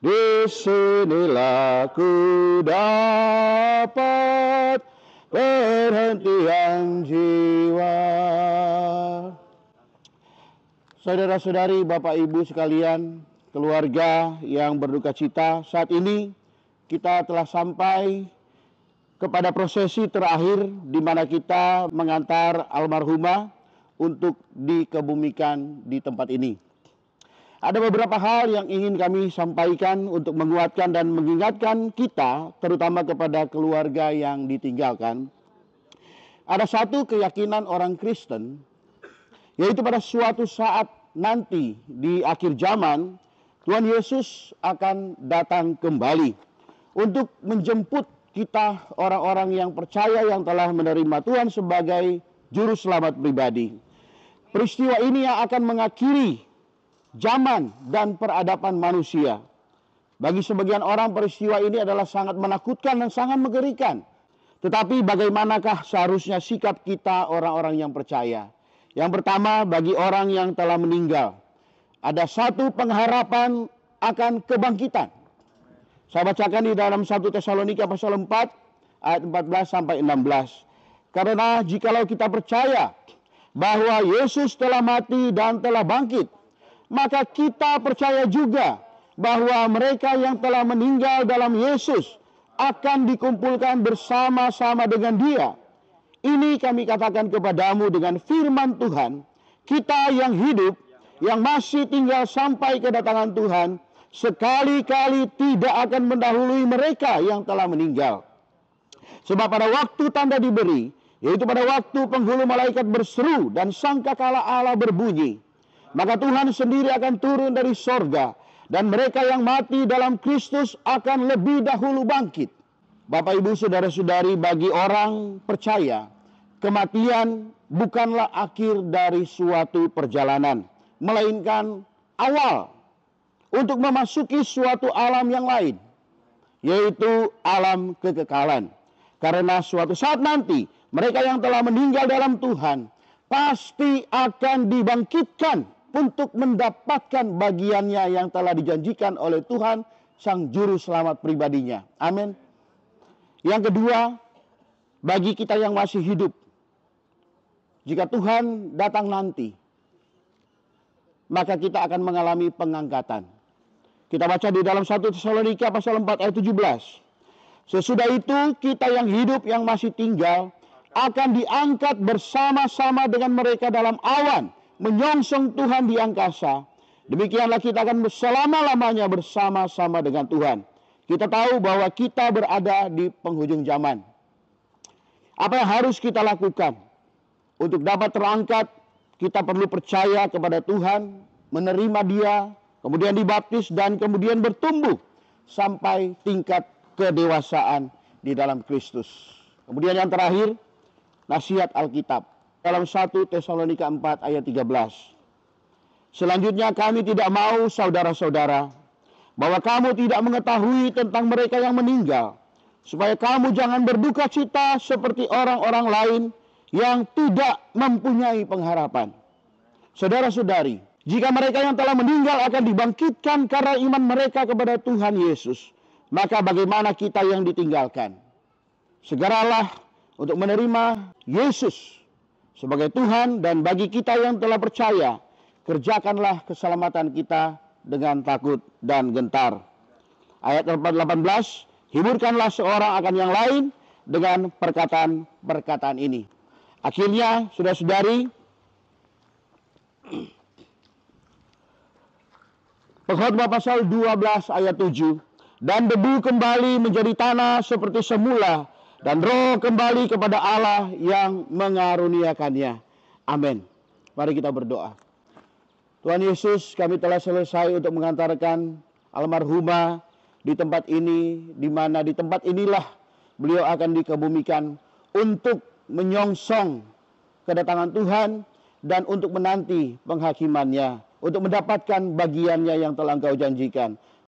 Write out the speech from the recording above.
Di sinilah ku dapat perhentian jiwa. Saudara-saudari, Bapak Ibu sekalian, keluarga yang berduka cita, saat ini kita telah sampai kepada prosesi terakhir di mana kita mengantar almarhumah untuk dikebumikan di tempat ini. Ada beberapa hal yang ingin kami sampaikan untuk menguatkan dan mengingatkan kita, terutama kepada keluarga yang ditinggalkan. Ada satu keyakinan orang Kristen, yaitu pada suatu saat nanti di akhir zaman, Tuhan Yesus akan datang kembali untuk menjemput kita orang-orang yang percaya yang telah menerima Tuhan sebagai juru selamat pribadi. Peristiwa ini yang akan mengakhiri zaman dan peradaban manusia. Bagi sebagian orang peristiwa ini adalah sangat menakutkan dan sangat mengerikan. Tetapi bagaimanakah seharusnya sikap kita orang-orang yang percaya? Yang pertama, bagi orang yang telah meninggal, ada satu pengharapan akan kebangkitan. Saya bacakan di dalam 1 Tesalonika pasal 4 ayat 14 sampai 16. Karena jikalau kita percaya bahwa Yesus telah mati dan telah bangkit, maka kita percaya juga bahwa mereka yang telah meninggal dalam Yesus akan dikumpulkan bersama-sama dengan Dia. Ini kami katakan kepadamu dengan firman Tuhan, kita yang hidup, yang masih tinggal sampai kedatangan Tuhan, sekali-kali tidak akan mendahului mereka yang telah meninggal. Sebab pada waktu tanda diberi, yaitu pada waktu penghulu malaikat berseru dan sangkakala Allah berbunyi, maka Tuhan sendiri akan turun dari sorga, dan mereka yang mati dalam Kristus akan lebih dahulu bangkit. Bapak Ibu saudara-saudari, bagi orang percaya, kematian bukanlah akhir dari suatu perjalanan, melainkan awal untuk memasuki suatu alam yang lain, yaitu alam kekekalan. Karena suatu saat nanti, mereka yang telah meninggal dalam Tuhan pasti akan dibangkitkan untuk mendapatkan bagiannya yang telah dijanjikan oleh Tuhan, Sang Juru Selamat pribadinya. Amin. Yang kedua, bagi kita yang masih hidup, jika Tuhan datang nanti, maka kita akan mengalami pengangkatan. Kita baca di dalam 1 Tesalonika pasal 4 ayat 17. Sesudah itu kita yang hidup yang masih tinggal akan diangkat bersama-sama dengan mereka dalam awan, menyongsong Tuhan di angkasa. Demikianlah kita akan selama-lamanya bersama-sama dengan Tuhan. Kita tahu bahwa kita berada di penghujung zaman. Apa yang harus kita lakukan? Untuk dapat terangkat, kita perlu percaya kepada Tuhan, menerima Dia, kemudian dibaptis, dan kemudian bertumbuh sampai tingkat kedewasaan di dalam Kristus. Kemudian yang terakhir, nasihat Alkitab. Dalam 1 Tesalonika 4 ayat 13. Selanjutnya kami tidak mau saudara-saudara, bahwa kamu tidak mengetahui tentang mereka yang meninggal, supaya kamu jangan berduka cita seperti orang-orang lain yang tidak mempunyai pengharapan. Saudara-saudari, jika mereka yang telah meninggal akan dibangkitkan karena iman mereka kepada Tuhan Yesus, maka bagaimana kita yang ditinggalkan? Segeralah untuk menerima Yesus sebagai Tuhan, dan bagi kita yang telah percaya, kerjakanlah keselamatan kita dengan takut dan gentar. Ayat 18, hiburkanlah seorang akan yang lain dengan perkataan-perkataan ini. Akhirnya, saudara-saudari, Pengkhotbah pasal 12 ayat 7, dan debu kembali menjadi tanah seperti semula, dan roh kembali kepada Allah yang mengaruniakannya. Amin. Mari kita berdoa. Tuhan Yesus, kami telah selesai untuk mengantarkan almarhumah di tempat ini, di mana di tempat inilah beliau akan dikebumikan untuk menyongsong kedatangan Tuhan dan untuk menanti penghakimannya, untuk mendapatkan bagiannya yang telah Engkau janjikan.